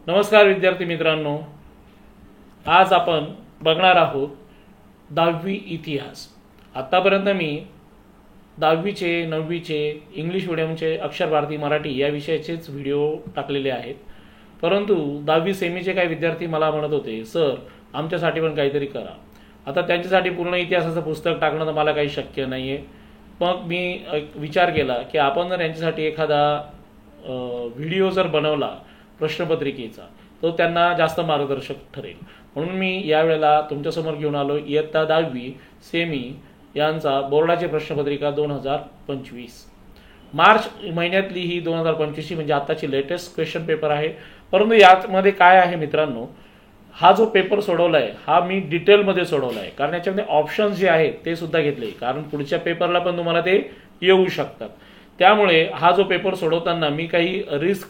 नमस्कार विद्यार्थी मित्रांनो, आज आपण बघणार आहोत 10वी इतिहास। आतापर्यंत मी 10वीचे 9वीचे इंग्लिश मीडियमचे अक्षर भारती मराठी या विषयाचेच व्हिडिओ टाकलेले आहेत, परंतु 10वी सेमीचे काही विद्यार्थी मला म्हणत होते सर आमच्यासाठी पण काहीतरी करा। आता त्यांच्यासाठी पूर्ण इतिहासाचं पुस्तक टाकणं तर मला काही शक्य नाही आहे। मग मी विचार केला की आपण जर यांच्यासाठी एखादा व्हिडिओ जर बनवला प्रश्नपत्रिकेचा तो त्यांना जास्त मार्गदर्शक ठरेल, म्हणून मी यावेळेला तुमच्यासमोर घेऊन आलो इयत्ता 10वी सेमी यांचा बोर्डाची प्रश्नपत्रिका 2025 मार्च महिन्यातली ही 2025 म्हणजे आताची लेटेस्ट क्वेश्चन पेपर आहे। परंतु यामध्ये काय आहे मित्रांनो, हा जो पेपर सोडवला आहे हा मी डिटेलमध्ये सोडवला आहे, कारण याच्यामध्ये ऑप्शन्स जे आहेत ते सुद्धा घेतले, कारण पुढच्या पेपरला पण तुम्हाला ते येऊ शकतात। त्यामुळे हा जो पेपर सोडवताना मी काही रिस्क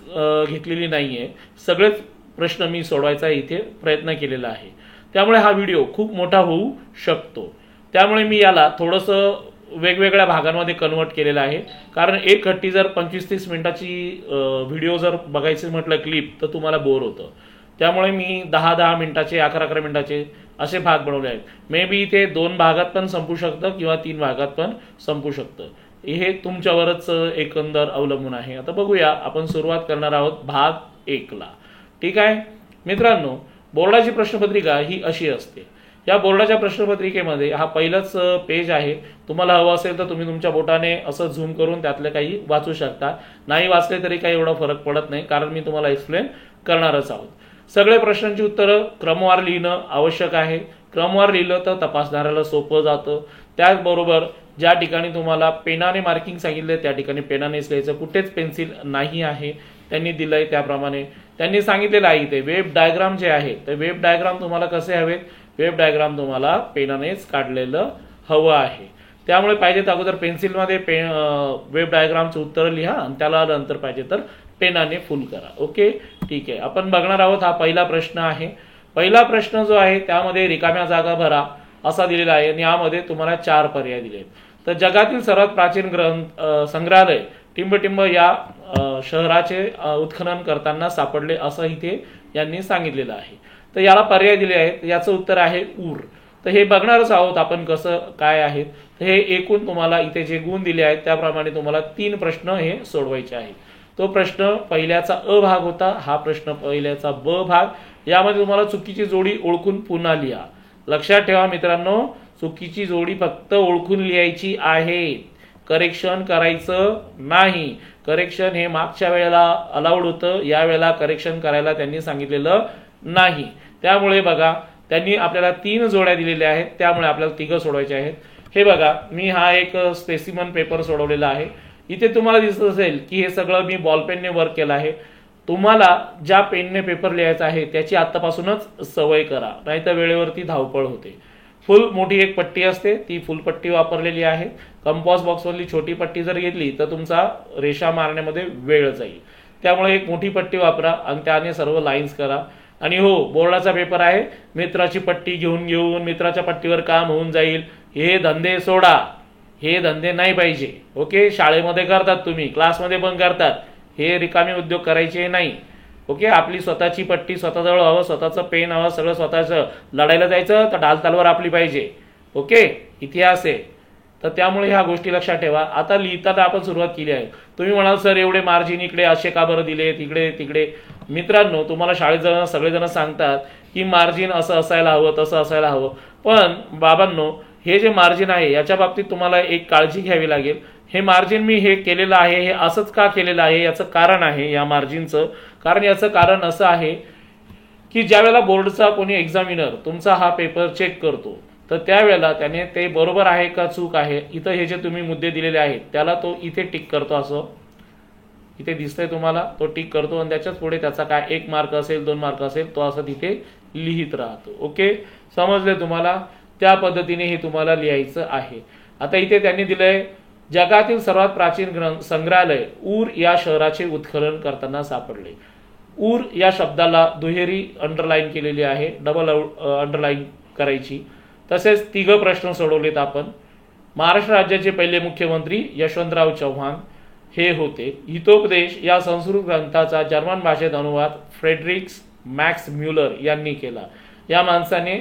घेतलेली नाही आहे, सगळेच प्रश्न मी सोडवायचा इथे प्रयत्न केलेला आहे। त्यामुळे हा व्हिडिओ खूप मोठा होऊ शकतो, त्यामुळे मी याला थोडंसं वेगवेगळ्या भागांमध्ये कन्वर्ट केलेलं आहे, कारण एक खट्टी जर 25-30 मिनिटाची व्हिडिओ जर बघायचं म्हटलं क्लिप तर तुम्हाला बोर होतं। त्यामुळे मी 10-10 मिनिटाचे 11-11 मिनिटाचे असे भाग बनवले आहेत। मे बी इथे 2 भागात पण संपू शकतं किंवा 3 भागात पण संपू शकतं, हे तुमच्यावरच एकंदर अवलंबून आहे। आता बघूया, आपण सुरुवात करणार आहोत भाग 1 ला। ठीक आहे मित्रांनो, बोर्डाची प्रश्नपत्रिका ही अशी असते। या बोर्डाच्या प्रश्नपत्रिकेमध्ये हा पहिलाच पेज आहे। तुम्हाला हवं असेल तर तुम्ही तुमच्या बोटाने असं झूम करून त्यातले काही वाचू शकता, नाही वाचले तरी काही एवढा फरक पडत नाही, कारण मी तुम्हाला एक्सप्लेन करणारच आहोत। सगळे प्रश्नांची उत्तरं क्रमवार लिहिणं आवश्यक आहे। क्रमवार लिहिलं तर तपासणाऱ्याला सोपं जातं। त्याचबरोबर ज्या ठिकाणी तुम्हाला पेनाने मार्किंग सांगितले त्या ठिकाणी पेनानेच लिहायचं, कुठेच पेन्सिल नाही आहे, त्यांनी दिलंय त्याप्रमाणे त्यांनी सांगितलेलं आहे। इथे वेब डायग्राम जे आहे ते वेब डायग्राम तुम्हाला कसे हवेत, वेब डायग्राम तुम्हाला पेनानेच काढलेलं हवं आहे। त्यामुळे पाहिजे तर अगोदर पेन्सिलमध्ये वेब डायग्रामचं उत्तर लिहा आणि त्याला नंतर पाहिजे तर पेनाने फुल करा। ओके ठीक आहे, आपण बघणार आहोत। हा पहिला प्रश्न आहे। पहिला प्रश्न जो आहे त्यामध्ये रिकाम्या जागा भरा असा दिलेला आहे आणि यामध्ये तुम्हाला 4 पर्याय दिले आहेत। तर जगातील सर्वात प्राचीन संग्रहालय टिंबटिंब या शहराचे उत्खनन करताना सापडले असं इथे यांनी सांगितलेलं आहे। तर याला पर्याय दिले आहेत, याचं उत्तर आहे ऊर। तर हे बघणारच आहोत आपण कसं काय आहे। तर हे एकूण तुम्हाला इथे जे गुण दिले आहेत त्याप्रमाणे तुम्हाला 3 प्रश्न हे सोडवायचे आहेत। तो प्रश्न पहिल्याचा अ भाग होता, हा प्रश्न पहिल्याचा ब भाग। यामध्ये तुम्हाला चुकीची जोडी ओळखून पुन्हा लिहा। लक्षात ठेवा मित्रांनो, चुकीची जोडी फक्त ओळखून लिहायची आहे, करेक्शन करायचं नाही। करेक्शन हे मागच्या वेळेला अलाउड होतं, या वेळेला करेक्शन करायला त्यांनी सांगितलेलं नाही। त्यामुळे बघा, त्यांनी आपल्याला 3 जोड्या दिलेल्या आहेत, त्यामुळे आपल्याला 3 सोडवायचे आहेत। हे बघा, मी हा एक स्पेसिमन पेपर सोडवलेला आहे। इथे तुम्हाला दिसत असेल की हे सगळं मी बॉलपेनने वर्क केलं आहे। तुम्हाला ज्या पेनने पेपर लिहायचा आहे त्याची आतापासूनच सवय करा, नाहीतर वेळेवरती धावपळ होते। फुल मोठी एक पट्टी असते, ती फुल पट्टी वापरलेली आहे। कंपॉस बॉक्समधली छोटी पट्टी जर घेतली तर तुमचा रेषा मारण्यामध्ये वेळ जाईल, त्यामुळे एक मोठी पट्टी वापरा आणि त्याने सर्व लाईन्स करा। आणि हो, बोर्डाचा पेपर आहे, मित्राची पट्टी घेऊन मित्राच्या पट्टीवर काम होऊन जाईल, हे धंदे सोडा, हे धंदे नाही पाहिजे। ओके, शाळेमध्ये करतात तुम्ही, क्लासमध्ये पण करतात, हे रिकामे उद्योग करायचे नाही। ओके, आपली स्वतःची पट्टी स्वतःजवळ हवं, स्वतःचं पेन हवं, सगळं स्वतःचं। लढायला जायचं तर ढाल तलवार आपली पाहिजे। ओके, इतिहास आहे, तर त्यामुळे ह्या गोष्टी लक्षात ठेवा। आता लिहिताना आपण सुरुवात केली आहे। तुम्ही म्हणाल सर एवढे मार्जिन इकडे असे का बरं दिले, तिकडे तिकडे। मित्रांनो, तुम्हाला शाळेत सगळेजण सांगतात की मार्जिन असं असायला हवं, तसं असायला हवं, पण बाबांनो हे जे मार्जिन आहे याच्या बाबतीत तुम्हाला एक काळजी घ्यावी लागेल। हे मार्जिन मी हे केलेलं आहे, हे असंच का केलेलं आहे, याचं कारण आहे या मार्जिनचं। कारण याचं कारण असं आहे की ज्या वेळेला बोर्डचा कोणी एक्झामिनर तुमचा हा पेपर चेक करतो तर त्यावेळेला त्याने ते बरोबर आहे का चूक आहे, इथं हे जे तुम्ही मुद्दे दिलेले आहेत त्याला तो इथे टिक करतो, असं इथे दिसतंय तुम्हाला, तो टिक करतो आणि त्याच्याच पुढे त्याचा काय 1 मार्क असेल 2 मार्क असेल तो असं तिथे लिहित राहतो। ओके, समजले तुम्हाला? त्या पद्धतीने हे तुम्हाला लिहायचं आहे। आता इथे त्यांनी दिलंय जगातील सर्वात प्राचीन संग्रहालय ऊर या शहराचे उत्खनन करताना सापडले। ऊर या शब्दाला दुहेरी अंडरलाईन केलेली आहे, डबल अंडरलाईन करायची। तसेच 3 प्रश्न सोडवलेत आपण। महाराष्ट्र राज्याचे पहिले मुख्यमंत्री यशवंतराव चव्हाण, हे होते. हितोपदेश या संस्कृत ग्रंथाचा जर्मन भाषेत अनुवाद फ्रेडरिक्स मॅक्स म्युलर यांनी केला. या माणसाने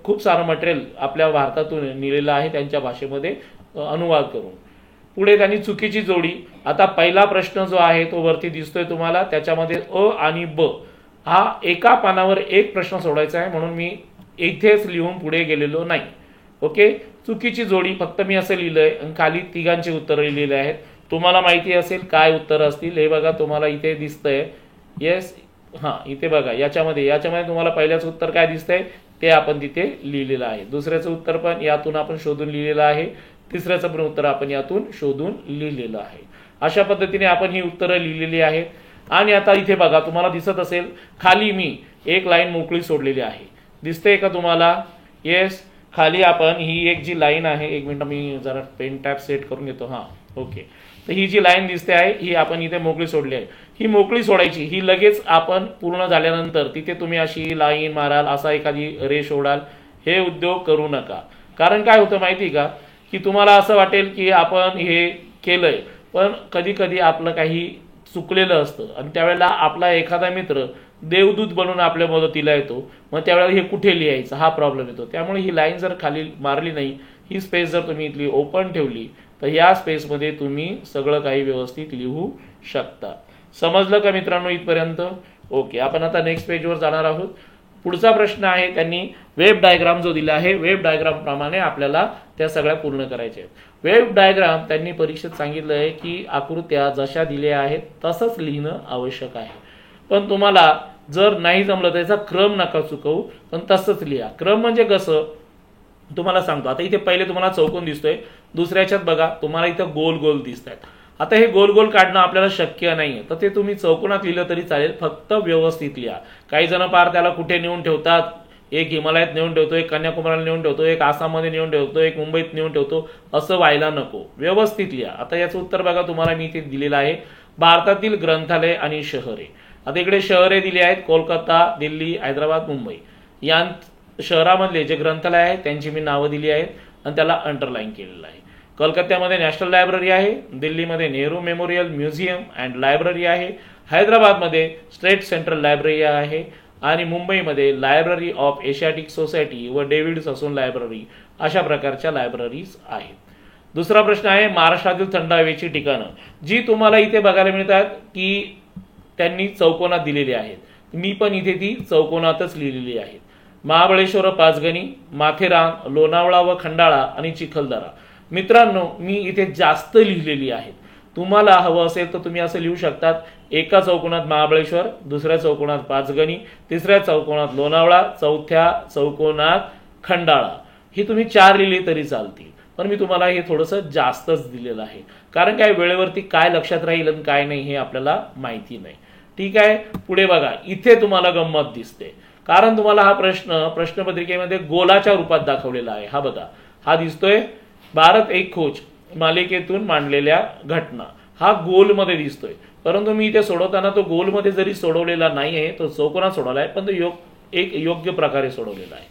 खूप सारं मटेरियल आपल्या भारतातून लिहिलेलं आहे त्यांच्या भाषेमध्ये अनुवाद करून. पुढे त्यांनी चुकीची जोडी. आता पहिला प्रश्न जो आहे तो वरती दिसतोय तुम्हाला, त्याच्यामध्ये अ आणि ब हा एका पानावर एक प्रश्न सोडायचा आहे, म्हणून मी इथेच लिहून पुढे गेलेलो नाही. ओके, चुकीची जोडी फक्त मी असं लिहिलंय आणि खाली तिघांची उत्तरं लिहिलेली आहेत. तुम्हाला माहिती असेल काय उत्तर असतील. हे बघा तुम्हाला इथे दिसतंय. येस, हां, इथे बघा याच्यामध्ये तुम्हाला पहिल्याचं उत्तर काय दिसतंय ते आपण तिथे लिहिलेलं आहे. दुसऱ्याचं उत्तर पण यातून आपण शोधून लिहिलेलं आहे. तिसऱ्याचं पण उत्तर आपण यातून शोधून लिहिलेलं आहे. अशा पद्धतीने आपण ही उत्तरं लिहिलेली आहेत. आणि आता इथे बघा तुम्हाला दिसत असेल खाली मी एक लाईन मोकळी सोडलेली आहे. दिसते का तुम्हाला? येस, खाली आपण ही एक जी लाईन आहे, एक मिनिट मी जरा पेन टॅप सेट करून घेतो. हां, ओके. तर ही जी लाईन दिसते आहे ही आपण इथे मोकळी सोडली आहे. ही मोकळी सोडायची, ही लगेच आपण पूर्ण झाल्यानंतर तिथे तुम्ही अशी लाईन माराल, असा एखादी रेष ओढाल. हे उद्योग करू नका. कारण काय होतं माहिती का, की तुम्हाला असं वाटेल की आपण हे केलंय, पण कधी कधी आपलं काही चुकलेलं असतं आणि त्यावेळेला आपला एखादा मित्र देवदूत बनून आपल्या मदतीला येतो. मग त्यावेळेला हे कुठे लिहायचं हा प्रॉब्लेम येतो. त्यामुळे ही लाईन जर खाली मारली नाही, ही स्पेस जर तुम्ही इथली ओपन ठेवली तर या स्पेसमध्ये तुम्ही सगळं काही व्यवस्थित लिहू शकता. समजलं का मित्रांनो इथपर्यंत? ओके, आपण आता नेक्स्ट पेजवर जाणार आहोत. पुढचा प्रश्न आहे, त्यांनी वेब डायग्राम जो दिला आहे, वेब डायग्राम प्रमाणे आपल्याला त्या सगळ्या पूर्ण करायच्या आहेत. वेब डायग्राम त्यांनी परीक्षेत सांगितलं आहे की आकृत्या जशा दिल्या आहेत तसंच लिहिणं आवश्यक आहे. पण तुम्हाला जर नाही जमलं त्याचा क्रम नका चुकवू, पण तसंच लिहा. क्रम म्हणजे कसं तुम्हाला सांगतो. आता इथे पहिले तुम्हाला चौकोन दिसतोय, दुसऱ्याच्यात बघा तुम्हाला इथं गोल गोल दिसत आहेत. आता हे गोल गोल काढणं आपल्याला शक्य नाहीये, तर ते तुम्ही चौकोनात लिहिलं तरी चालेल, फक्त व्यवस्थित लिहा. काही जण पार त्याला कुठे नेऊन ठेवतात, एक हिमालयात नेऊन ठेवतो, एक कन्याकुमारीला नेऊन ठेवतो, एक आसाममध्ये नेऊन ठेवतो, एक मुंबईत नेऊन ठेवतो. असं व्हायला नको, व्यवस्थित लिहा. आता याचं उत्तर बघा तुम्हाला मी इथे दिलेलं आहे, भारतातील ग्रंथालय आणि शहरे. आता इकडे शहरे दिली आहेत, कोलकाता, दिल्ली, हैदराबाद, मुंबई. या शहरामधले जे ग्रंथालय आहेत त्यांची मी नावं दिली आहेत आणि त्याला अंडरलाईन केलेलं आहे. कलकत्त्यामध्ये नॅशनल लायब्ररी आहे, दिल्लीमध्ये Nehru memorial museum and library आहे, हैदराबादमध्ये स्टेट सेंट्रल लायब्ररी आहे आणि मुंबईमध्ये लायब्ररी ऑफ एशियाटिक सोसायटी व डेव्हिड ससून लायब्ररी अशा प्रकारच्या लायब्ररीज आहेत. दुसरा प्रश्न आहे, महाराष्ट्रातील थंड हवेची ठिकाणं जी तुम्हाला इथे बघायला मिळतात की त्यांनी चौकोनात दिलेली आहेत. मी पण इथे ती चौकोनातच लिहिलेली आहेत. महाबळेश्वर, पाचगणी, माथेरान, लोणावळा व खंडाळा आणि चिखलदरा. मित्रांनो मी इथे जास्त लिहिलेली आहेत. तुम्हाला हवं असेल तर तुम्ही असं लिहू शकतात, एका चौकोनात महाबळेश्वर, दुसऱ्या चौकोनात पाचगणी, तिसऱ्या चौकोनात लोणावळा, चौथ्या चौकोनात खंडाळा. ही तुम्ही 4 लिहिली तरी चालतील, पण मी तुम्हाला हे थोडंसं जास्तच दिलेलं आहे. कारण काय वेळेवरती काय लक्षात राहील आणि काय नाही हे आपल्याला माहिती नाही. ठीक आहे, पुढे बघा इथे तुम्हाला गंमत दिसते, कारण तुम्हाला हा प्रश्न प्रश्नपत्रिकेमध्ये गोलाच्या रूपात दाखवलेला आहे. हा बघा, हा दिसतोय भारत एक खोज मालिकेतून मांडलेल्या घटना. हा गोलमध्ये दिसतोय, परंतु मी इथे सोडवताना तो गोलमध्ये जरी सोडवलेला नाहीये, तो चौकोनात सोडवला आहे, पण तो एक योग्य प्रकारे सोडवलेला आहे.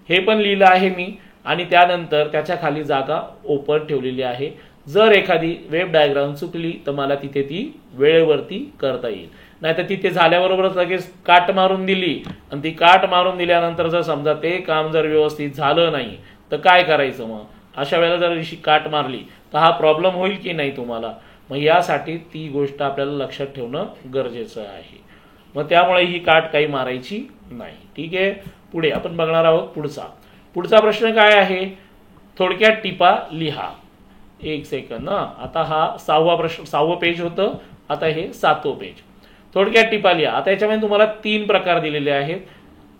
हे पण लिहिलं आहे मी आणि त्यानंतर त्याच्या खाली जागा ओपन ठेवलेली आहे. जर एखादी वेब डायग्राम चुकली तर मला तिथे ती वेळेवरती करता येईल. नाहीतर तिथे झाल्याबरोबरच लगेच काट मारून दिली आणि ती काट मारून दिल्यानंतर जर समजा ते काम जर व्यवस्थित झालं नाही तर काय करायचं मग? अशा वेळेला जर अशी काट मारली तर हा प्रॉब्लेम होईल की नाही तुम्हाला? मग यासाठी ती गोष्ट आपल्याला लक्षात ठेवणं गरजेचं आहे. मग त्यामुळे ही काट काही मारायची नाही. ठीक आहे, पुढे आपण बघणार आहोत पुढचा प्रश्न काय आहे, थोडक्यात टिपा लिहा. एक सेकंद. आता हा 6वं पेज होतं, आता हे 7वं पेज. थोडक्यात टिपा लिहा. आता याच्यामध्ये तुम्हाला 3 प्रकार दिलेले आहेत,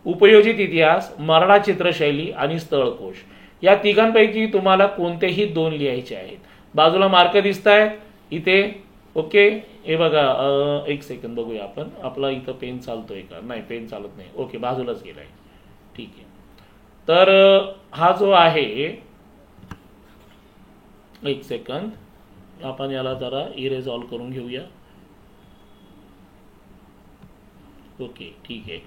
उपयोजित इतिहास, मराठा चित्रशैली आणि स्थळकोश. या तिघांपैकी तुम्हाला कोणतेही 2 लिहायचे आहेत. बाजूला मार्क दिसत आहेत इथे. ओके, हे बघा, एक सेकंद बघूया आपण, आपला इथं पेन चालतोय का? नाही, पेन चालत नाही. ओके, बाजूलाच गेलाय. ठीक आहे, तर हा जो आहे, एक सेकंद आपण याला जरा इरेज ऑल करून घेऊया. ओके, ठीक आहे.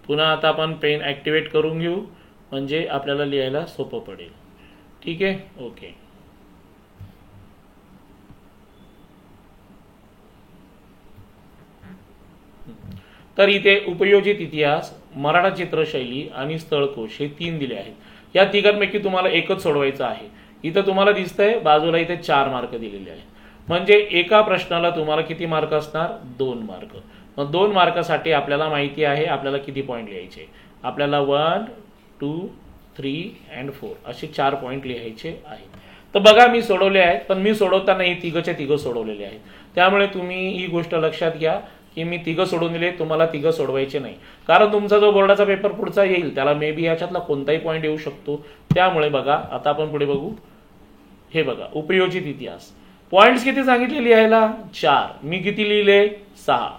पुन्हा आता आपण पेन ॲक्टिवेट करून घेऊ म्हणजे आपल्याला लिहायला सोपं पडेल. ठीक आहे, ओके. तर इथे उपयोजित इतिहास, मराठा चित्रशैली आणि स्थळकोश हे 3 दिले आहेत. या तिघांपैकी तुम्हाला एकच सोडवायचं आहे. इथं तुम्हाला दिसतंय बाजूला इथे 4 मार्क दिलेले आहेत. म्हणजे एका प्रश्नाला तुम्हाला किती मार्क असणार? 2 मार्क. मग 2 मार्कासाठी आपल्याला माहिती आहे आपल्याला किती पॉईंट लिहायचे. आपल्याला 1, 2, 3 and 4 असे 4 पॉईंट लिहायचे आहेत. तर बघा मी सोडवले आहेत, पण मी सोडवताना ही तिघच्या तिघं सोडवलेले आहेत. त्यामुळे तुम्ही ही गोष्ट लक्षात घ्या की मी तिघं सोडून दिले, तुम्हाला तिघं सोडवायचे नाही. कारण तुमचा जो बोर्डाचा पेपर पुढचा येईल त्याला मे बी याच्यातला कोणताही पॉईंट येऊ शकतो. त्यामुळे बघा आता आपण पुढे बघू. हे बघा उपयोजित इतिहास, पॉइंट्स किती सांगितले लिहायला? 4. मी किती लिहिले? 6.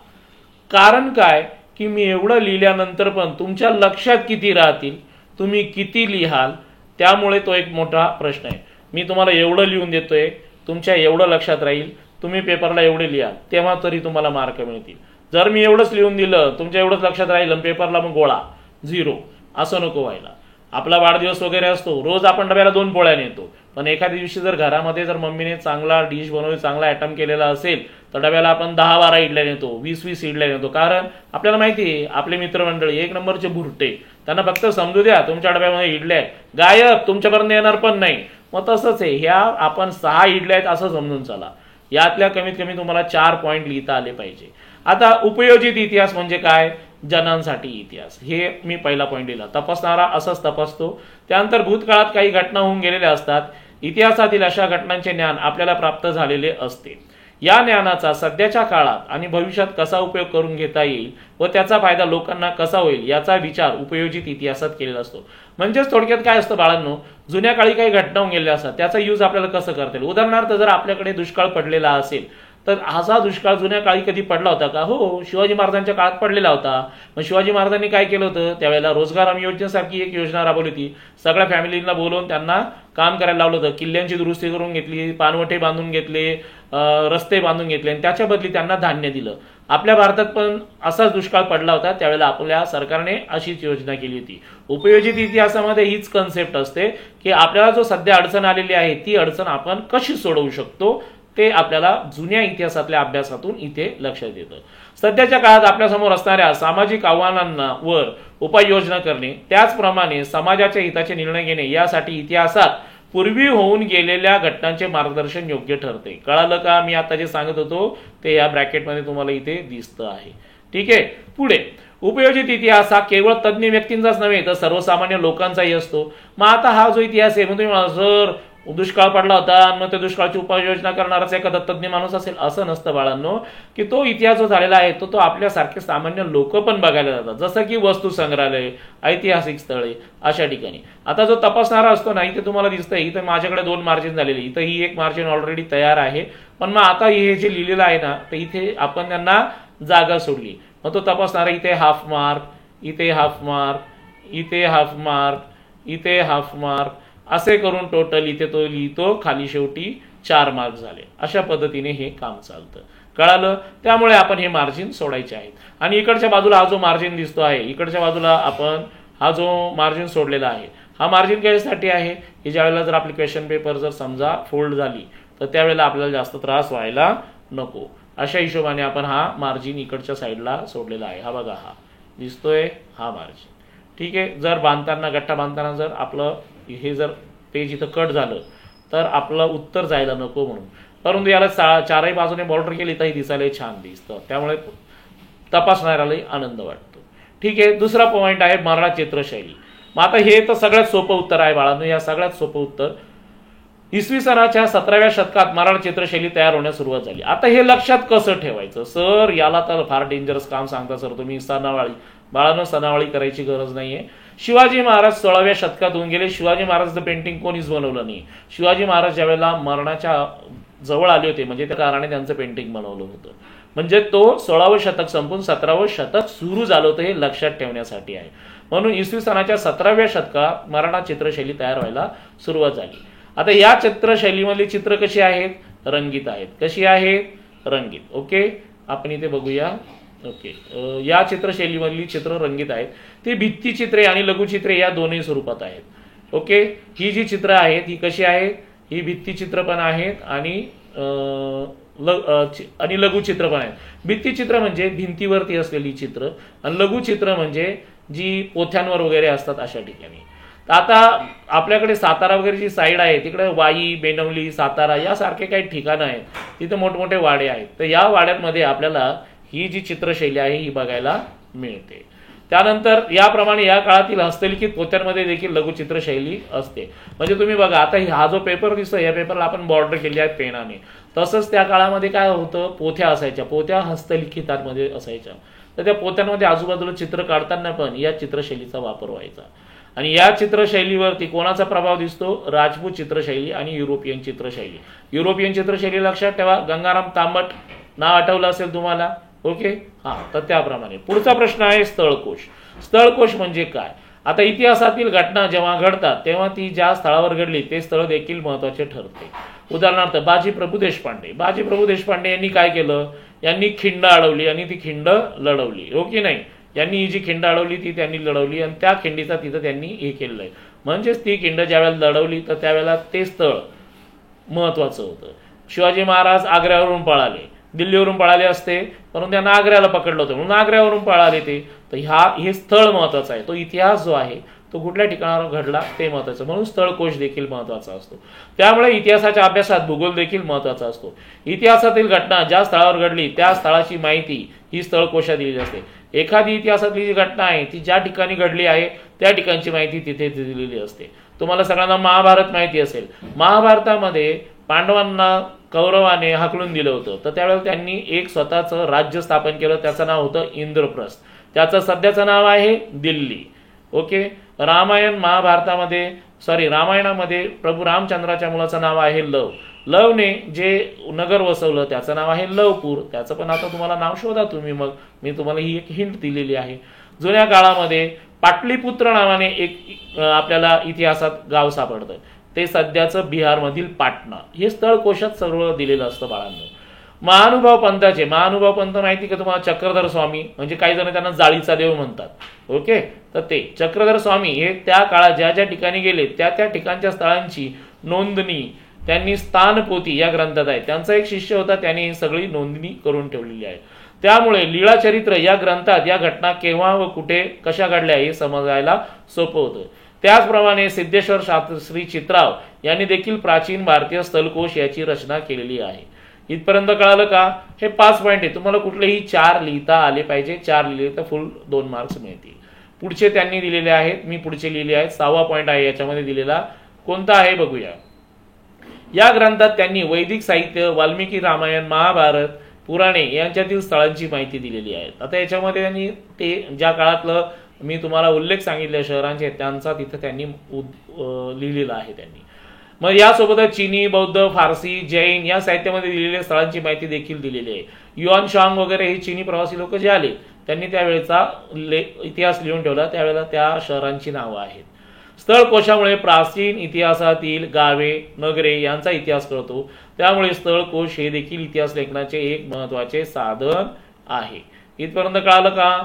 कारण काय की मी एवढं लिहिल्यानंतर पण तुमच्या लक्षात किती राहतील, तुम्ही किती लिहाल, त्यामुळे तो एक मोठा प्रश्न आहे. मी तुम्हाला एवढं लिहून देतोय, तुमच्या एवढं लक्षात राहील, तुम्ही पेपरला एवढे लिहाल तेव्हा तरी तुम्हाला मार्क मिळतील. जर मी एवढंच लिहून दिलं, तुमच्या एवढंच लक्षात राहील, पेपरला मग गोळा 0, असं नको व्हायला. आपला वाढदिवस वगैरे असतो, रोज आपण डब्याला 2 पोळ्या नेतो, पण एखाद्या दिवशी जर घरामध्ये जर मम्मीने चांगला डिश बनवली, चांगला आयटम केलेला असेल तर डब्याला आपण 10-12 इडल्या नेतो, 20-20 इडल्या नेतो. कारण आपल्याला माहिती आहे आपले मित्रमंडळी 1 नंबरचे भुरटे, त्यांना फक्त समजू द्या तुमच्या डब्यामध्ये इडल्या आहेत, गायब, तुमच्यापर्यंत येणार पण नाही. मग तसंच आहे, ह्या आपण 6 इडल्या आहेत असं समजून चला. यातल्या कमीत कमी तुम्हाला 4 पॉईंट लिहिता आले पाहिजे. आता उपयोजित इतिहास म्हणजे काय? जनांसाठी इतिहास. हे मी पहिला पॉईंट दिला. तपासणारा असंच तपासतो. त्यानंतर भूतकाळात काही घटना होऊन गेलेल्या असतात, इतिहासातील अशा घटनांचे ज्ञान आपल्याला प्राप्त झालेले असते. या ज्ञानाचा सध्याच्या काळात आणि भविष्यात कसा उपयोग करून घेता येईल व त्याचा फायदा लोकांना कसा होईल याचा विचार उपयोजित इतिहासात केलेला असतो. म्हणजेच थोडक्यात काय असतं बाळांनो, जुन्या काळी काही घटना होऊन गेलेल्या असतात, त्याचा यूज आपल्याला कसं करता येईल. उदाहरणार्थ जर आपल्याकडे दुष्काळ पडलेला असेल तर असा दुष्काळ जुन्या काळी कधी पडला होता का? हो, शिवाजी महाराजांच्या काळात पडलेला होता. मग शिवाजी महाराजांनी काय केलं होतं? त्यावेळेला रोजगार हमी योजनेसारखी एक योजना राबवली होती. सगळ्या फॅमिलींना बोलवून त्यांना काम करायला लावलं होतं. किल्ल्यांची दुरुस्ती करून घेतली, पाणवठे बांधून घेतले, रस्ते बांधून घेतले आणि त्याच्या बदली त्यांना धान्य दिलं. आपल्या भारतात पण असाच दुष्काळ पडला होता, त्यावेळेला आपल्या सरकारने अशीच योजना केली होती. उपयोजित इतिहासामध्ये हीच कन्सेप्ट असते की आपल्याला जो सध्या अडचण आलेली आहे ती अडचण आपण कशी सोडवू शकतो ते आपल्याला जुन्या इतिहासातल्या अभ्यासातून इथे लक्षात येतं. सध्याच्या काळात आपल्यासमोर असणाऱ्या सामाजिक आव्हानांवर उपाययोजना करणे, त्याचप्रमाणे समाजाच्या हिताचे निर्णय घेणे यासाठी इतिहासात पूर्वी होऊन गेलेल्या घटनांचे मार्गदर्शन योग्य ठरते. कळालं का? मी आता जे सांगत होतो ते या ब्रॅकेटमध्ये तुम्हाला इथे दिसतं आहे. ठीक आहे. पुढे उपयोजित इतिहास हा केवळ तज्ज्ञ व्यक्तींचाच नव्हे तर सर्वसामान्य लोकांचाही असतो. मग आता हा जो इतिहास आहे, मग तुम्ही सर दुष्काळ पडला होता आणि मग त्या दुष्काळाची उपाययोजना करणाराच एखादा तज्ज्ञ माणूस असेल असं नसतं बाळांनो, की तो इतिहास जो झालेला आहे तो आपल्यासारखे सामान्य लोक पण बघायला जातात. जसं की वस्तू संग्रहालय, ऐतिहासिक स्थळे अशा ठिकाणी. आता जो तपासणारा असतो ना, इथे तुम्हाला दिसतंय इथे माझ्याकडे 2 मार्जिन झालेले, इथं ही एक मार्जिन ऑलरेडी तयार आहे. पण मग आता हे जे लिहिलेलं आहे ना, तर इथे आपण त्यांना जागा सोडली. मग तो तपासणारा इथे हाफ मार्क, इथे हाफ मार्क, इथे हाफ मार्क, इथे हाफ मार्क असे करून टोटल इथे तो लिहितो, खाली शेवटी 4 मार्क झाले. अशा पद्धतीने हे काम चालतं. कळालं? त्यामुळे आपण हे मार्जिन सोडायचे आहेत. आणि इकडच्या बाजूला हा जो मार्जिन दिसतो आहे, इकडच्या बाजूला आपण हा जो मार्जिन सोडलेला आहे, हा मार्जिन कशासाठी आहे की ज्यावेळेला जर आपली क्वेश्चन पेपर जर समजा फोल्ड झाली तर त्यावेळेला आपल्याला जास्त त्रास व्हायला नको. अशा हिशोबाने आपण हा मार्जिन इकडच्या साईडला सोडलेला आहे. हा बघा, हा दिसतोय हा मार्जिन. ठीक आहे. जर बांधताना गठ्ठा बांधताना जर आपलं हे जर पेज इथं कट झालं तर आपलं उत्तर जायला नको म्हणून, परंतु याला 4ही बाजूने बॉर्डर केली तरी दिसायला छान दिसतं, त्यामुळे तपासणाऱ्यालाही आनंद वाटतो. ठीक आहे. दुसरा पॉईंट आहे मराठा चित्रशैली. मग आता हे तर सगळ्यात सोपं उत्तर आहे बाळांनो, या सगळ्यात सोपं उत्तर. इसवी सनाच्या 17व्या शतकात मराठा चित्रशैली तयार होण्यास सुरुवात झाली. आता हे लक्षात कसं ठेवायचं? सर याला तर फार डेंजरस काम सांगता सर तुम्ही, सनावाळी. बाळांनो सनावाळी करायची गरज नाहीये. शिवाजी महाराज 16व्या शतकात होऊन गेले. शिवाजी महाराजचं पेंटिंग कोणीच बनवलं नाही. शिवाजी महाराज ज्यावेळेला मरणाच्या जवळ आले होते म्हणजे त्या कारणाने त्यांचं पेंटिंग बनवलं होतं. म्हणजे तो 16वं शतक संपून 17वं शतक सुरू झालं होतं, हे लक्षात ठेवण्यासाठी आहे. म्हणून इसवी सनाच्या 17व्या शतकात मराठा चित्रशैली तयार व्हायला सुरुवात झाली. आता या चित्रशैलीमधली चित्र कशी आहेत? रंगीत आहेत. कशी आहेत? रंगीत. ओके, आपण इथे बघूया. ओके, या चित्रशैलीमधली चित्र रंगीत आहेत. ती भित्तिचित्रे आणि लघुचित्रे या दोन्ही स्वरूपात आहेत. ओके, ही जी चित्र आहेत ही कशी आहेत? ही भित्तिचित्र पण आहेत आणि आणि लघुचित्र पण आहेत. भित्तीचित्र म्हणजे भिंतीवरती असलेली चित्र आणि लघुचित्र म्हणजे जी पोथ्यांवर वगैरे असतात अशा ठिकाणी. तर आता आपल्याकडे सातारा वगैरे जी साईड आहे तिकडे वाई, बेनवली, सातारा यासारखे काही ठिकाणं आहेत, तिथे मोठमोठे वाडे आहेत. तर या वाड्यांमध्ये आपल्याला ही जी चित्रशैली आहे ही बघायला मिळते. त्यानंतर याप्रमाणे या काळातील हस्तलिखित पोथ्यांमध्ये देखील लघुचित्रशैली असते. म्हणजे तुम्ही बघा, आता हा जो पेपर दिसतो या पेपरला आपण बॉर्डर केली आहे पेनाने, तसंच त्या काळामध्ये काय होतं, पोथ्या असायच्या, पोथ्या हस्तलिखितांमध्ये असायच्या. तर त्या पोथ्यांमध्ये आजूबाजूला चित्र काढताना पण या चित्रशैलीचा वापर व्हायचा. आणि या चित्रशैलीवरती कोणाचा प्रभाव दिसतो, राजपूत चित्रशैली आणि युरोपियन चित्रशैली. युरोपियन चित्रशैली लक्षात ठेवा, गंगाराम तांबट नाव आठवलं असेल तुम्हाला. ओके, हा, तर त्याप्रमाणे पुढचा प्रश्न आहे स्थळकोश. स्थळकोश म्हणजे काय? आता इतिहासातील घटना जेव्हा घडतात तेव्हा ती ज्या स्थळावर घडली ते स्थळ देखील महत्वाचे ठरते. उदाहरणार्थ बाजी प्रभू देशपांडे यांनी काय केलं, यांनी खिंड अडवली आणि ती खिंड लढवली. हो की नाही? यांनी ही जी खिंड अडवली ती त्यांनी लढवली आणि त्या खिंडीचा तिथं त्यांनी हे केलेलं आहे. म्हणजेच ती खिंड ज्यावेळेला लढवली तर त्यावेळेला ते स्थळ महत्वाचं होतं. शिवाजी महाराज आग्र्यावरून पळाले, दिल्लीवरून पळाले असते परंतु त्यांना आग्र्याला पकडलं होतं म्हणून आग्र्यावरून पळाले ते. तर हे स्थळ महत्वाचं आहे. तो इतिहास जो आहे तो कुठल्या ठिकाणावर घडला ते महत्वाचं, म्हणून स्थळकोश देखील महत्वाचा असतो. त्यामुळे इतिहासाच्या अभ्यासात भूगोल देखील महत्वाचा असतो. इतिहासातील घटना ज्या स्थळावर घडली त्या स्थळाची माहिती ही स्थळकोशात दिलेली असते. एखादी इतिहासातली जी घटना आहे ती ज्या ठिकाणी घडली आहे त्या ठिकाणची माहिती तिथे दिलेली असते. तुम्हाला सगळ्यांना महाभारत माहिती असेल. महाभारतामध्ये पांडवांना कौरवाने हाकलून दिलं होतं, तर त्यावेळेला त्यांनी एक स्वतःचं राज्य स्थापन केलं, त्याचं नाव होतं इंद्रप्रस्थ. त्याचं सध्याचं नाव आहे दिल्ली. ओके, रामायणामध्ये प्रभू रामचंद्राच्या मुलाचं नाव आहे लव. लवने जे नगर वसवलं त्याचं नाव आहे लवपूर. त्याचं पण आता तुम्हाला नाव शोधा तुम्ही, मग मी तुम्हाला ही एक हिंट दिलेली आहे. जुन्या काळामध्ये पाटलीपुत्र नावाने एक आपल्याला इतिहासात गाव सापडतं, ते सध्याचं बिहारमधील पाटणा. हे स्थळकोशात सर्व दिलेलं असतं बाळांनो. महानुभाव पंथ माहिती का तुम्हाला? चक्रधर स्वामी, म्हणजे काही जण त्यांना जाळीचा देव म्हणतात. ओके, तर ते चक्रधर स्वामी हे त्या काळात ज्या ज्या ठिकाणी गेले त्या त्या ठिकाणच्या स्थळांची नोंदणी त्यांनी स्थानपोथी या ग्रंथात आहे. त्यांचा एक शिष्य होता, त्याने ही सगळी नोंदणी करून ठेवलेली आहे. त्यामुळे लीळा चरित्र या ग्रंथात या घटना केव्हा व कुठे कशा घडल्या हे समजायला सोपं होतं. त्याचप्रमाणे सिद्धेश्वर शास्त्री चित्राव यांनी देखील प्राचीन भारतीय स्थलकोश याची रचना केलेली आहे. इथपर्यंत कळालं का? हे 5 पॉईंट आहे. तुम्हाला कुठलेही 4 लिहिता आले पाहिजे. 4 लिहिले तर फुल 2 मार्क्स मिळतील. पुढचे त्यांनी दिलेले आहेत, मी पुढचे लिहिले आहेत. 6वा पॉईंट आहे याच्यामध्ये दिलेला, कोणता आहे बघूया. या ग्रंथात त्यांनी वैदिक साहित्य, वाल्मिकी रामायण, महाभारत, पुराणे यांच्यातील स्थळांची माहिती दिलेली आहे. आता याच्यामध्ये त्यांनी ते ज्या काळातलं मी तुम्हाला उल्लेख सांगितले शहरांचे त्यांचा तिथं त्यांनी लिहिलेला आहे त्यांनी. मग यासोबतच चीनी, बौद्ध, फारसी, जैन या साहित्यामध्ये दिलेल्या स्थळांची माहिती देखील दिलेली आहे. युआन शांग वगैरे हे चीनी प्रवासी लोक जे आले त्यांनी त्यावेळेचा इतिहास लिहून ठेवला, त्यावेळेला त्या शहरांची नावं आहेत. स्थळकोशामुळे प्राचीन इतिहासातील गावे, नगरे यांचा इतिहास कळतो. त्यामुळे स्थळकोश हे देखील इतिहास लेखनाचे एक महत्वाचे साधन आहे. इथपर्यंत कळालं का?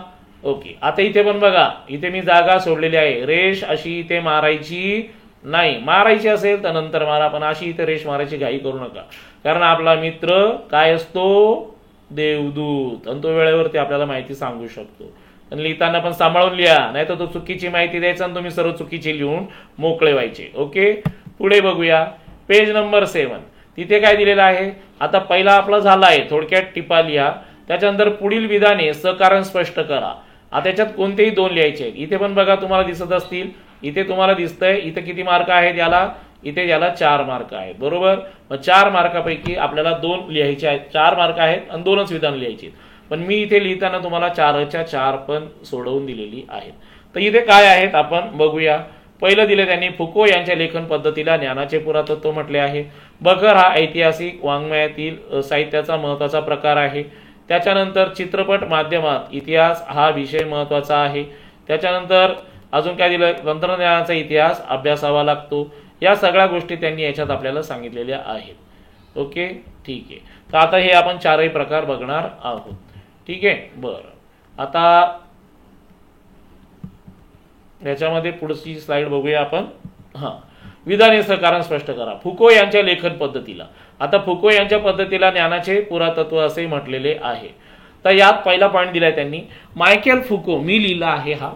ओके, आता इथे पण बघा, इथे मी जागा सोडलेली आहे. रेष अशी इथे मारायची नाही, मारायची असेल तर नंतर मारा, पण अशी इथे रेष मारायची घाई करू नका. कारण आपला मित्र काय असतो? देवदूत, आणि तो वेळेवरती आपल्याला माहिती सांगू शकतो. आणि लिहिताना पण सांभाळून लिहा, नाही तर तो चुकीची माहिती द्यायचा आणि तुम्ही सर्व चुकीची लिहून मोकळे व्हायचे. ओके, पुढे बघूया. Page number 7. तिथे काय दिलेलं आहे? आता पहिला आपला झाला आहे, थोडक्यात टिपा लिहा. त्याच्यानंतर पुढील विधाने सकारण स्पष्ट करा. आता त्याच्यात कोणतेही 2 लिहायचे आहेत. इथे पण बघा तुम्हाला दिसत असतील, इथे तुम्हाला दिसतंय, इथे किती मार्क आहेत याला? इथे याला 4 मार्क आहेत, बरोबर. मग 4 मार्कापैकी आपल्याला 2 लिहायचे आहेत. 4 मार्क आहेत आणि 2च विधान लिहायची. पण मी इथे लिहिताना तुम्हाला 4च्या 4 पण सोडवून दिलेली आहेत. तर इथे काय आहेत आपण बघूया. पहिलं दिले त्यांनी फुको यांच्या लेखन पद्धतीला ज्ञानाचे पुरातत्व म्हटले आहे. बखर हा ऐतिहासिक वाङ्मयातील साहित्याचा महत्वाचा प्रकार आहे. त्याच्यानंतर चित्रपट माध्यमात इतिहास हा विषय महत्वाचा आहे. त्याच्यानंतर अजून काय दिलं? तंत्रज्ञानाचा इतिहास अभ्यासावा लागतो. या सगळ्या गोष्टी त्यांनी याच्यात आपल्याला सांगितलेल्या आहेत. ओके, ठीक आहे. तर आता हे आपण 4ही प्रकार बघणार आहोत. ठीक आहे, बरं. आता याच्यामध्ये पुढची स्लाइड बघूया आपण. विधाने कारण स्पष्ट करा. फुको यांच्या लेखन पद्धतीला. आता फुको यांच्या पद्धतीला ज्ञानाचे पुरातत्व असे म्हटलेले आहे. तर यात पहिला पॉईंट दिलाय त्यांनी, मायकेल फुको. मी लिहिला आहे हा.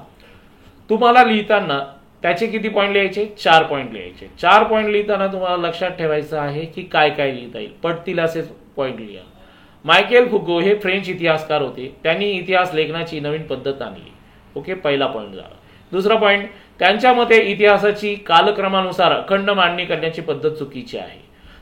तुम्हाला लिहिताना त्याचे किती पॉईंट लिहायचे? 4 पॉईंट लिहायचे. 4 पॉईंट लिहिताना तुम्हाला लक्षात ठेवायचं आहे की काय काय लिहिता येईल, पटतील असेच पॉईंट लिहा. मायकेल फुको हे फ्रेंच इतिहासकार होते. त्यांनी इतिहास लेखनाची नवीन पद्धत आणली. ओके, पहिला पॉईंट झाला. दुसरा पॉईंट, त्यांच्या मते इतिहासाची कालक्रमानुसार अखंड मांडणी करण्याची पद्धत चुकीची आहे.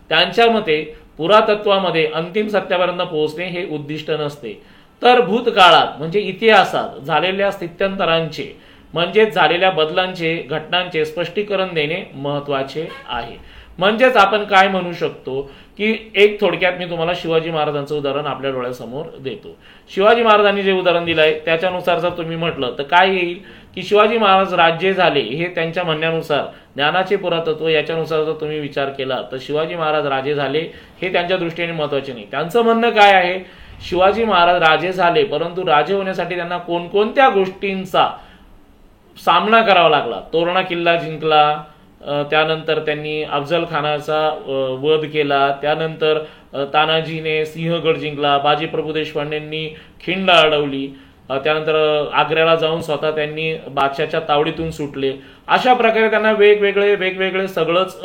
त्यांच्या मते पुरातत्वामध्ये अंतिम सत्यापर्यंत पोहोचणे हे उद्दिष्ट नसते, तर भूतकाळात म्हणजे इतिहासात झालेल्या स्थित्यंतरांचे म्हणजेच झालेल्या बदलांचे, घटनांचे स्पष्टीकरण देणे महत्वाचे आहे. म्हणजेच आपण काय म्हणू शकतो की एक थोडक्यात मी तुम्हाला शिवाजी महाराजांचं उदाहरण आपल्या डोळ्यासमोर देतो. शिवाजी महाराजांनी जे उदाहरण दिलंय त्याच्यानुसार जर तुम्ही म्हटलं तर काय येईल की शिवाजी महाराज राज्य झाले हे त्यांच्या म्हणण्यानुसार, ज्ञानाचे पुरातत्व याच्यानुसार जर तुम्ही विचार केला तर शिवाजी महाराज राजे झाले हे त्यांच्या दृष्टीने महत्वाचे नाही. त्यांचं म्हणणं काय आहे, शिवाजी महाराज राजे झाले परंतु राजे होण्यासाठी त्यांना कोणकोणत्या गोष्टींचा सामना करावा लागला. तोरणा किल्ला जिंकला, त्यानंतर त्यांनी अफजल खानाचा वध केला, त्यानंतर तानाजीने सिंहगड जिंकला, बाजी प्रभू देशपांडेंनी खिंड अडवली, त्यानंतर आग्र्याला जाऊन स्वतः त्यांनी बादशाच्या तावडीतून सुटले. अशा प्रकारे त्यांना वेगवेगळे सगळंच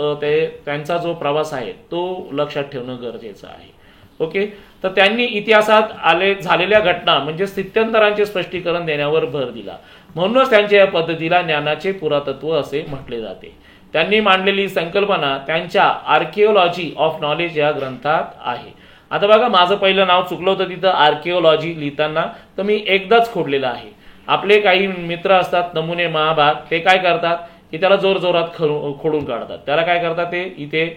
त्यांचा जो प्रवास आहे तो लक्षात ठेवणं गरजेचं आहे. ओके, तर त्यांनी इतिहासात झालेल्या घटना म्हणजे स्थित्यंतरांचे स्पष्टीकरण देण्यावर भर दिला. म्हणूनच त्यांच्या या पद्धतीला ज्ञानाचे पुरातत्व असे म्हटले जाते. त्यांनी मांडलेली संकल्पना त्यांच्या आर्किओलॉजी ऑफ नॉलेज या ग्रंथात आहे. आता बघा, माझं पहिलं नाव चुकलं होतं तिथं आर्किओलॉजी लिहिताना, तर मी एकदाच खोडलेलं आहे. आपले काही मित्र असतात नमुने महाभाग, ते काय करतात की त्याला जोर जोरात खोडून काढतात. त्याला काय करतात, ते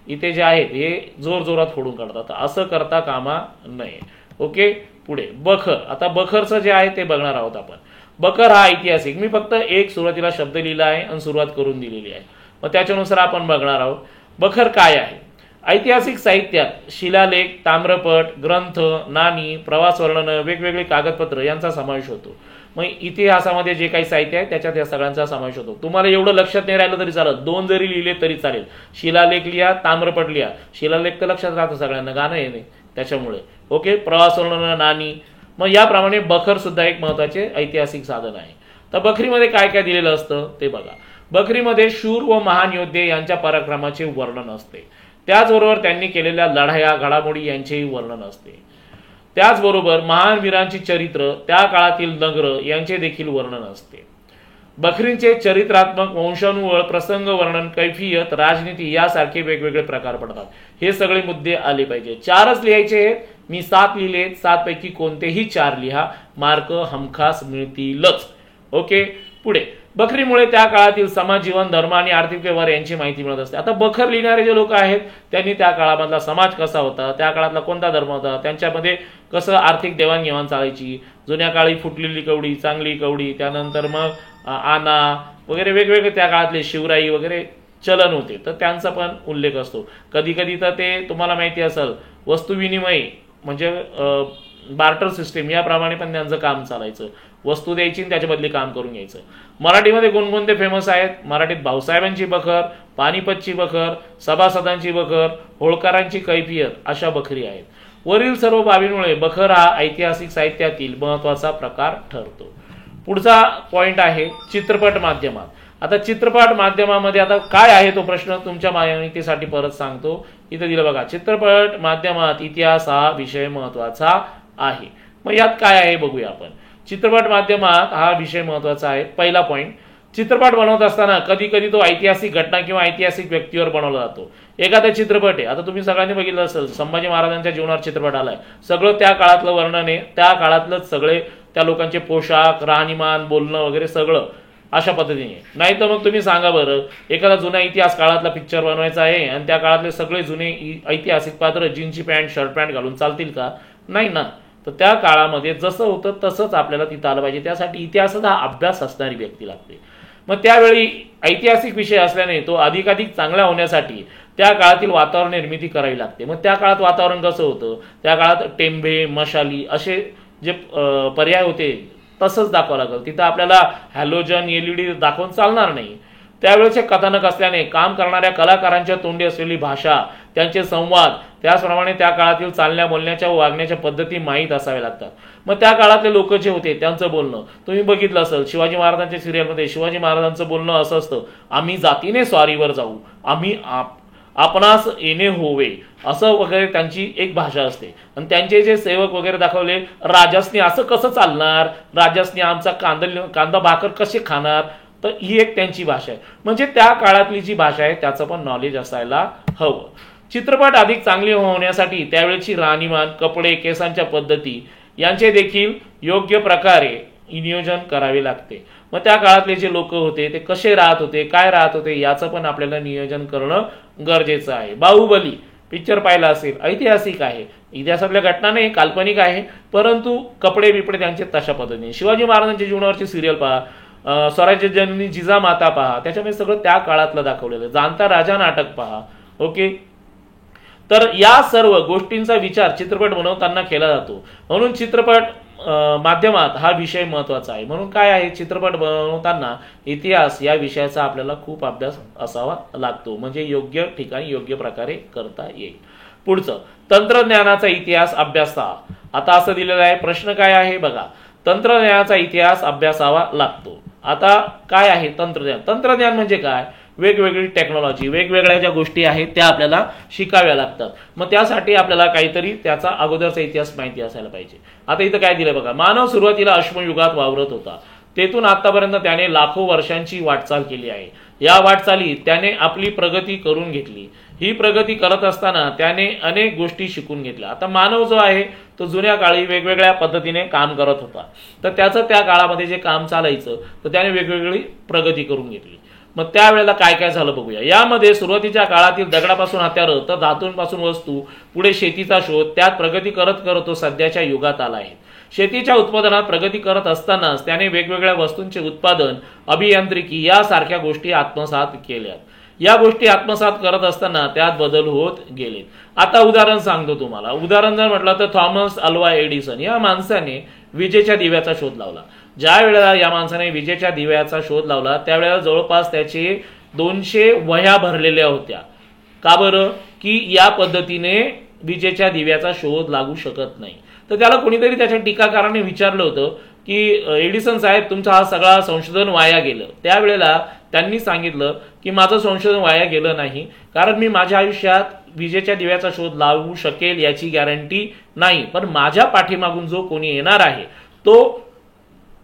इथे जे आहेत हे जोर जोरात खोडून काढतात. असं करता कामा नये. ओके, पुढे बखर. आता बखरचं जे आहे ते बघणार आहोत आपण. बखर हा ऐतिहासिक, मी फक्त एक सुरुवातीला शब्द लिहिला आहे आणि सुरुवात करून दिलेली आहे, मग त्याच्यानुसार आपण बघणार आहोत. बखर काय आहे? ऐतिहासिक साहित्यात शिलालेख, ताम्रपट, ग्रंथ, नाणी, प्रवास वर्णन, वेगवेगळे कागदपत्र यांचा समावेश होतो. मग इतिहासामध्ये जे काही साहित्य आहे त्याच्यात या सगळ्यांचा समावेश होतो. तुम्हाला एवढं लक्षात नाही राहिलं तरी चालेल, 2 जरी लिहिले तरी चालेल. शिलालेख लिहा, ताम्रपट लिहा. शिलालेख तर लक्षात राहतं सगळ्यांना, गाणं येणे त्याच्यामुळे. ओके, प्रवास वर्णन, नाणी. मग याप्रमाणे बखर सुद्धा एक महत्वाचे ऐतिहासिक साधन आहे. तर बखरीमध्ये काय काय दिलेलं असतं ते बघा. बखरीमध्ये शूर व महान योद्धे यांच्या पराक्रमाचे वर्णन असते. त्याचबरोबर त्यांनी केलेल्या लढाया, घडामोडी यांचेही वर्णन असते. त्याचबरोबर महान वीरांची चरित्र, त्या काळातील नगर यांचे देखील वर्णन असते. बखरींचे चरित्रात्मक, वंशानुवळ, प्रसंग वर्णन, कैफियत, राजनीती यासारखे वेगवेगळे प्रकार पडतात. हे सगळे मुद्दे आले पाहिजे. 4च लिहायचे आहेत. मी 7 लिहिले. 7 पैकी कोणतेही 4 लिहा, मार्क हमखास मिळतीलच. ओके, पुढे. बखरीमुळे त्या काळातील समाज जीवन, धर्म आणि आर्थिक व्यवहार यांची माहिती मिळत असते. आता बखर लिहिणारे जे लोक आहेत त्यांनी त्या काळामधला समाज कसा होता, त्या काळातला कोणता धर्म होता, त्यांच्यामध्ये कसं आर्थिक देवाणघेवाण चालायची, जुन्या काळी फुटलेली कवडी, चांगली कवडी, त्यानंतर मग आना वगैरे वेगवेगळे त्या काळातले शिवराई वगैरे चलन होते, तर त्यांचा पण उल्लेख असतो. कधी कधी तर ते तुम्हाला माहिती असेल वस्तू विनिमय म्हणजे बार्टर सिस्टीम याप्रमाणे पण त्यांचं काम चालायचं. वस्तू द्यायची आणि त्याच्या बदली काम करून घ्यायचं. मराठीमध्ये कोणकोणते फेमस आहेत? मराठीत भाऊसाहेबांची बखर, पानिपतची बखर, सभासदांची बखर, होळकरांची कैफियत अशा बखरी आहेत. वरील सर्व बाबींमुळे बखर हा ऐतिहासिक साहित्यातील महत्वाचा प्रकार ठरतो. पुढचा पॉइंट आहे चित्रपट माध्यमात. आता चित्रपट माध्यमामध्ये आता काय आहे तो प्रश्न तुमच्या माहितीसाठी परत सांगतो. इथे दिलं बघा, चित्रपट माध्यमात इतिहास हा विषय महत्वाचा आहे. मग यात काय आहे बघूया आपण. चित्रपट माध्यमात हा विषय महत्वाचा आहे. पहिला पॉइंट, चित्रपट बनवत असताना कधी कधी तो ऐतिहासिक घटना किंवा ऐतिहासिक व्यक्तीवर बनवला जातो. एखादा चित्रपट आहे, आता तुम्ही सगळ्यांनी बघितलं असेल संभाजी महाराजांच्या जीवनावर चित्रपट आलाय. सगळं त्या काळातलं वर्णन आहे, त्या काळातलंच सगळे त्या लोकांचे पोशाख, राहणीमान, बोलणं वगैरे सगळं अशा पद्धतीने. नाही तर मग तुम्ही सांगा बरं, एखादा जुना इतिहास काळातला पिक्चर बनवायचा आहे आणि त्या काळातले सगळे जुने ऐतिहासिक पात्र जीन्सची पॅन्ट, शर्ट पॅन्ट घालून चालतील का? नाही ना. तर त्या काळामध्ये जसं होतं तसंच आपल्याला तिथं आलं पाहिजे. त्यासाठी इतिहासाचा अभ्यास असणारी व्यक्ती लागते. मग त्यावेळी ऐतिहासिक विषय असल्याने तो अधिकाधिक चांगला होण्यासाठी त्या काळातील वातावरण निर्मिती करावी लागते. मग त्या काळात वातावरण कसं होतं? त्या काळात टेंबे, मशाली असे जे पर्याय होते तसंच दाखवावं लागेल. तिथं आपल्याला हॅलोजन, LED दाखवून चालणार नाही. त्यावेळेचे कथानक असल्याने काम करणाऱ्या कलाकारांच्या तोंडी असलेली भाषा त्यांचे संवाद, त्याचप्रमाणे त्या काळातील चालण्या बोलण्याच्या वागण्याच्या पद्धती माहीत असाव्या लागतात. मग त्या काळातले लोक जे होते त्यांचं बोलणं तुम्ही बघितलं असेल. शिवाजी महाराजांच्या सिरियलमध्ये शिवाजी महाराजांचं बोलणं असं असतं, आम्ही जातीने स्वारीवर जाऊ, आम्ही आपणास येणे होवे, असं वगैरे त्यांची एक भाषा असते. आणि त्यांचे जे सेवक वगैरे दाखवले, राजासनी असं कसं चालणार, राजासनी आमचा कांदा भाकर कसे खाणार, तर ही एक त्यांची भाषा आहे. म्हणजे त्या काळातली जी भाषा आहे त्याचं पण नॉलेज असायला हवं. चित्रपट अधिक चांगले होण्यासाठी त्यावेळेची राहणीमान, कपडे, केसांच्या पद्धती यांचे देखील योग्य प्रकारे नियोजन करावे लागते. मग त्या काळातले जे लोक होते ते कसे राहत होते, काय राहत होते, याचं पण आपल्याला नियोजन करणं गरजेचं आहे. बाहुबली पिक्चर पाहिला असेल, ऐतिहासिक आहे, इतिहासातल्या घटना नाही, काल्पनिक आहे, परंतु कपडे बिपडे त्यांचे तशा पद्धतीने. शिवाजी महाराजांच्या जीवनावरची सिरियल पहा, स्वराज्य जननी जिजामाता पहा, त्याच्यामध्ये सगळं त्या काळातलं दाखवलेलं. जाणता राजा नाटक पहा. ओके, तर या सर्व गोष्टींचा विचार चित्रपट बनवताना केला जातो. म्हणून चित्रपट माध्यमात हा विषय महत्वाचा आहे. म्हणून काय आहे, चित्रपट बनवताना इतिहास या विषयाचा आपल्याला खूप अभ्यास असावा लागतो, म्हणजे योग्य ठिकाणी योग्य प्रकारे करता येईल. पुढचं, तंत्रज्ञानाचा इतिहास अभ्यासा. आता असं दिलेलं आहे, प्रश्न काय आहे बघा, तंत्रज्ञानाचा इतिहास अभ्यासावा लागतो. आता काय आहे तंत्रज्ञान? तंत्रज्ञान म्हणजे काय, वेगवेगळी टेक्नॉलॉजी, वेगवेगळ्या ज्या गोष्टी आहेत त्या आपल्याला शिकाव्या लागतात. मग त्यासाठी आपल्याला काहीतरी त्याचा अगोदरचा इतिहास माहिती असायला पाहिजे. आता इथं काय दिलं बघा, मानव सुरुवातीला अश्मयुगात वावरत होता, तेथून आतापर्यंत त्याने लाखो वर्षांची वाटचाल केली आहे. या वाटचालीत त्याने आपली प्रगती करून घेतली. ही प्रगती करत असताना त्याने अनेक गोष्टी शिकून घेतल्या. आता मानव जो आहे तो जुन्या काळी वेगवेगळ्या पद्धतीने काम करत होता, तर त्याचं त्या काळामध्ये जे काम चालायचं तर त्याने वेगवेगळी प्रगती करून घेतली. मग त्यावेळेला काय काय झालं बघूया. यामध्ये सुरुवातीच्या काळातील दगडापासून हत्यारं, तर धातूंपासून वस्तू, पुढे शेतीचा शोध, त्यात प्रगती करत करत तो सध्याच्या युगात आला आहे. शेतीच्या उत्पादनात प्रगती करत असतानाच त्याने वेगवेगळ्या वस्तूंचे उत्पादन, अभियांत्रिकी यासारख्या गोष्टी आत्मसात केल्यात. या गोष्टी आत्मसात करत असताना त्यात बदल होत गेले. आता उदाहरण सांगतो तुम्हाला. उदाहरण जर म्हटलं तर थॉमस अल्वा एडिसन या माणसाने विजेच्या दिव्याचा शोध लावला. ज्या वेळेला या माणसाने विजेच्या दिव्याचा शोध लावला त्यावेळेला जवळपास त्याचे 200 वह्या भरलेल्या होत्या. का बरं? की या पद्धतीने विजेच्या दिव्याचा शोध लागू शकत नाही. तर त्याला कोणीतरी त्याच्या टीकाकाराने विचारलं होतं की एडिसन साहेब, तुमचा हा सगळा संशोधन वाया गेलं. त्यावेळेला त्यांनी सांगितलं की माझं संशोधन वाया गेलं नाही, कारण मी माझ्या आयुष्यात विजेच्या दिव्याचा शोध लावू शकेल याची गॅरंटी नाही, पण माझ्या पाठीमागून जो कोणी येणार आहे तो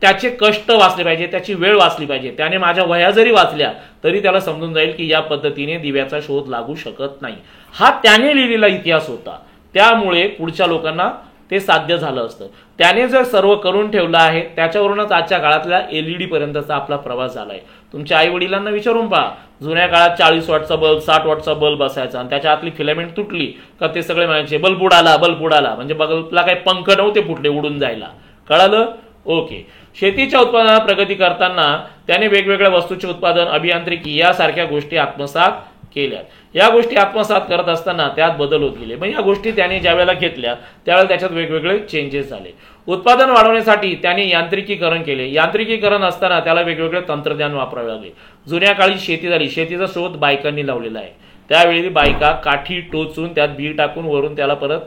त्याचे कष्ट वाचले पाहिजे, त्याची वेळ वाचली पाहिजे. त्याने माझ्या वह्या जरी वाचल्या तरी त्याला समजून जाईल की या पद्धतीने दिव्याचा शोध लागू शकत नाही. हा त्याने लिहिलेला इतिहास होता, त्यामुळे पुढच्या लोकांना ते साध्य झालं असतं. त्याने जर सर्व करून ठेवलं आहे, त्याच्यावरूनच आजच्या काळातल्या LED पर्यंतचा आपला प्रवास झालाय. तुमच्या आई वडिलांना विचारून पहा, जुन्या काळात 40 वॉटचा बल्ब, 60 वॉटचा बल्ब असायचा आणि त्याच्या आतली फिलामेंट तुटली का ते सगळे म्हणायचे बल्ब उडाला, बल्ब उडाला. म्हणजे बल्बला काही पंख नव्हते फुटले उडून जायला. कळालं? ओके. शेतीच्या उत्पादनात प्रगती करताना त्याने वेगवेगळ्या वस्तूचे उत्पादन, अभियांत्रिकी यासारख्या गोष्टी आत्मसात केल्यात. या गोष्टी आत्मसात करत असताना त्यात बदल होत गेले. मग या गोष्टी त्याने ज्या वेळेला घेतल्या त्यावेळेला त्याच्यात वेगवेगळे चेंजेस झाले. उत्पादन वाढवण्यासाठी त्याने यांत्रिकीकरण केले. यांत्रिकीकरण असताना त्याला वेगवेगळे तंत्रज्ञान वापरावे लागले. जुन्या काळी शेती झाली, शेतीचा शोध बायकांनी लावलेला आहे. त्यावेळी बायका काठी टोचून त्यात बी टाकून वरून त्याला परत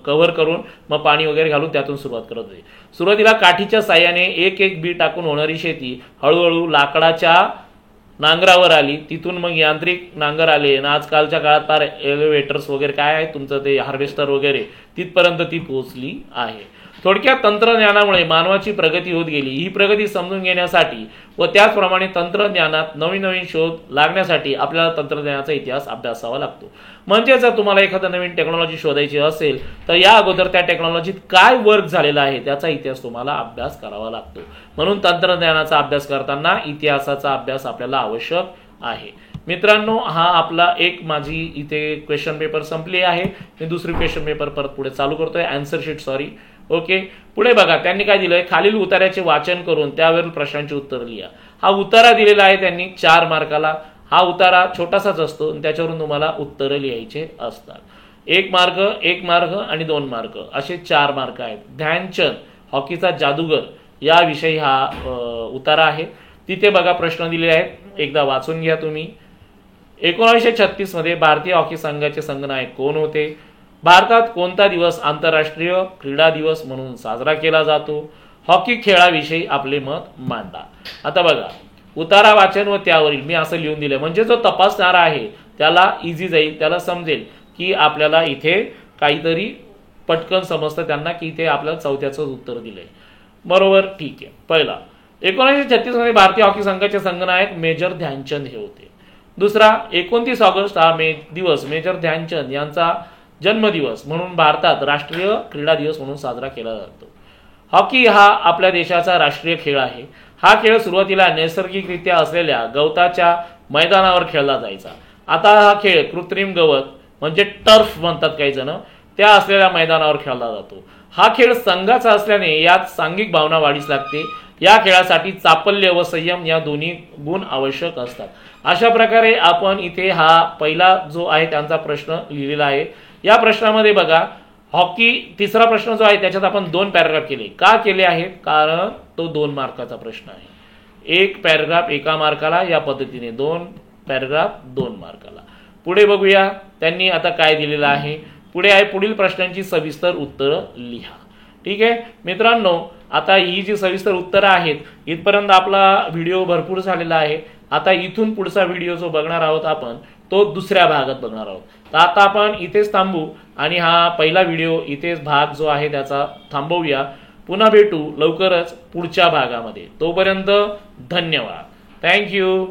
कव्हर करून मग पाणी वगैरे घालून त्यातून सुरुवात करत होते. सुरुवातीला काठीच्या साह्याने एक एक बी टाकून होणारी शेती हळूहळू लाकडाच्या नांगरावर आली, तिथून मग यांत्रिक नांगर आले आणि आजकालच्या काळात फार एलिव्हेटर्स वगैरे काय आहे तुमचं ते हार्वेस्टर वगैरे तिथपर्यंत ती पोहोचली आहे. थोडक्यात तंत्रज्ञानामुळे मानवाची प्रगती होत गेली. ही प्रगती समजून घेण्यासाठी व त्याचप्रमाणे तंत्रज्ञानात नवीन नवीन शोध लागण्यासाठी आपल्याला तंत्रज्ञानाचा इतिहास अभ्यासावा लागतो. म्हणजे जर तुम्हाला एखादं नवीन टेक्नॉलॉजी शोधायची असेल तर या अगोदर त्या टेक्नॉलॉजीत काय वर्क झालेला आहे त्याचा इतिहास तुम्हाला अभ्यास करावा लागतो. म्हणून तंत्रज्ञानाचा अभ्यास करताना इतिहासाचा अभ्यास आपल्याला आवश्यक आहे. मित्रांनो, हा आपला एक माझी इथे क्वेश्चन पेपर संपली आहे. मी दुसरी क्वेश्चन पेपर परत पुढे चालू करतोय, आन्सर शीट सॉरी. ओके, पुढे बघा त्यांनी काय दिलंय, खालील उतार्याचे वाचन करून त्यावरील प्रश्नांची उत्तर लिहा. हा उतारा दिलेला आहे त्यांनी 4 मार्काला. हा उतारा छोटासाच असतो आणि त्याच्यावरून तुम्हाला उत्तर लिहायचे असतात. 1 मार्क, 1 मार्क आणि 2 मार्क असे 4 मार्क आहेत. ध्यानचंद हॉकीचा जादूगर याविषयी हा उतारा आहे. तिथे बघा प्रश्न दिलेले आहेत, एकदा वाचून घ्या तुम्ही. 1936 मध्ये भारतीय हॉकी संघाचे संघनायक कोण होते? भारतात कोणता दिवस आंतरराष्ट्रीय क्रीडा दिवस म्हणून साजरा केला जातो? हॉकी खेळाविषयी आपले मत मांडा. आता बघा, उतारा वाचन व त्यावरील मी असं लिहून दिलं, म्हणजे जो तपासणारा आहे त्याला इझी जाईल, त्याला समजेल की आपल्याला इथे काहीतरी पटकन समजतं त्यांना की इथे आपल्याला चौथ्याचं उत्तर दिलंय. बरोबर, ठीक आहे. पहिला, 1936 मध्ये भारतीय हॉकी संघाचे संघनायक मेजर ध्यानचंद हे होते. दुसरा, 29 ऑगस्ट हा दिवस मेजर ध्यानचंद यांचा जन्मदिवस म्हणून भारतात राष्ट्रीय क्रीडा दिवस म्हणून साजरा केला जातो. हॉकी हा आपल्या देशाचा राष्ट्रीय खेळ आहे. हा खेळ सुरुवातीला नैसर्गिकरित्या असलेल्या गवताच्या मैदानावर खेळला जायचा. आता हा खेळ कृत्रिम गवत म्हणजे टर्फ म्हणतात काही जण, त्या असलेल्या मैदानावर खेळला जातो. हा खेळ संघाचा असल्याने यात सांघिक भावना वाढीस लागते. या खेळासाठी चापल्य व संयम या दोन्ही गुण आवश्यक असतात. अशा प्रकारे आपण इथे हा पहिला जो आहे त्यांचा प्रश्न लिहिलेला आहे. या प्रश्नामध्ये बघा, हॉकी तिसरा प्रश्न जो आहे त्याच्यात आपण 2 पॅराग्राफ केले. का केले आहेत? कारण तो 2 मार्काचा प्रश्न आहे. 1 पॅराग्राफ 1 मार्काला, या पद्धतीने 2 पॅराग्राफ 2 मार्काला. पुढे बघूया त्यांनी आता काय दिलेलं आहे. पुढे आहे, पुढील प्रश्नांची सविस्तर उत्तरं लिहा. ठीक आहे मित्रांनो, आता ही जी सविस्तर उत्तरं आहेत इथपर्यंत आपला व्हिडिओ भरपूर झालेला आहे. आता इथून पुढचा व्हिडिओ जो बघणार आहोत आपण तो दुसऱ्या भागात बघणार आहोत. तर आता आपण इथेच थांबू आणि हा पहिला व्हिडिओ इथेच भाग जो आहे त्याचा थांबवूया. पुन्हा भेटू लवकरच पुढच्या भागामध्ये. तोपर्यंत धन्यवाद. थँक्यू.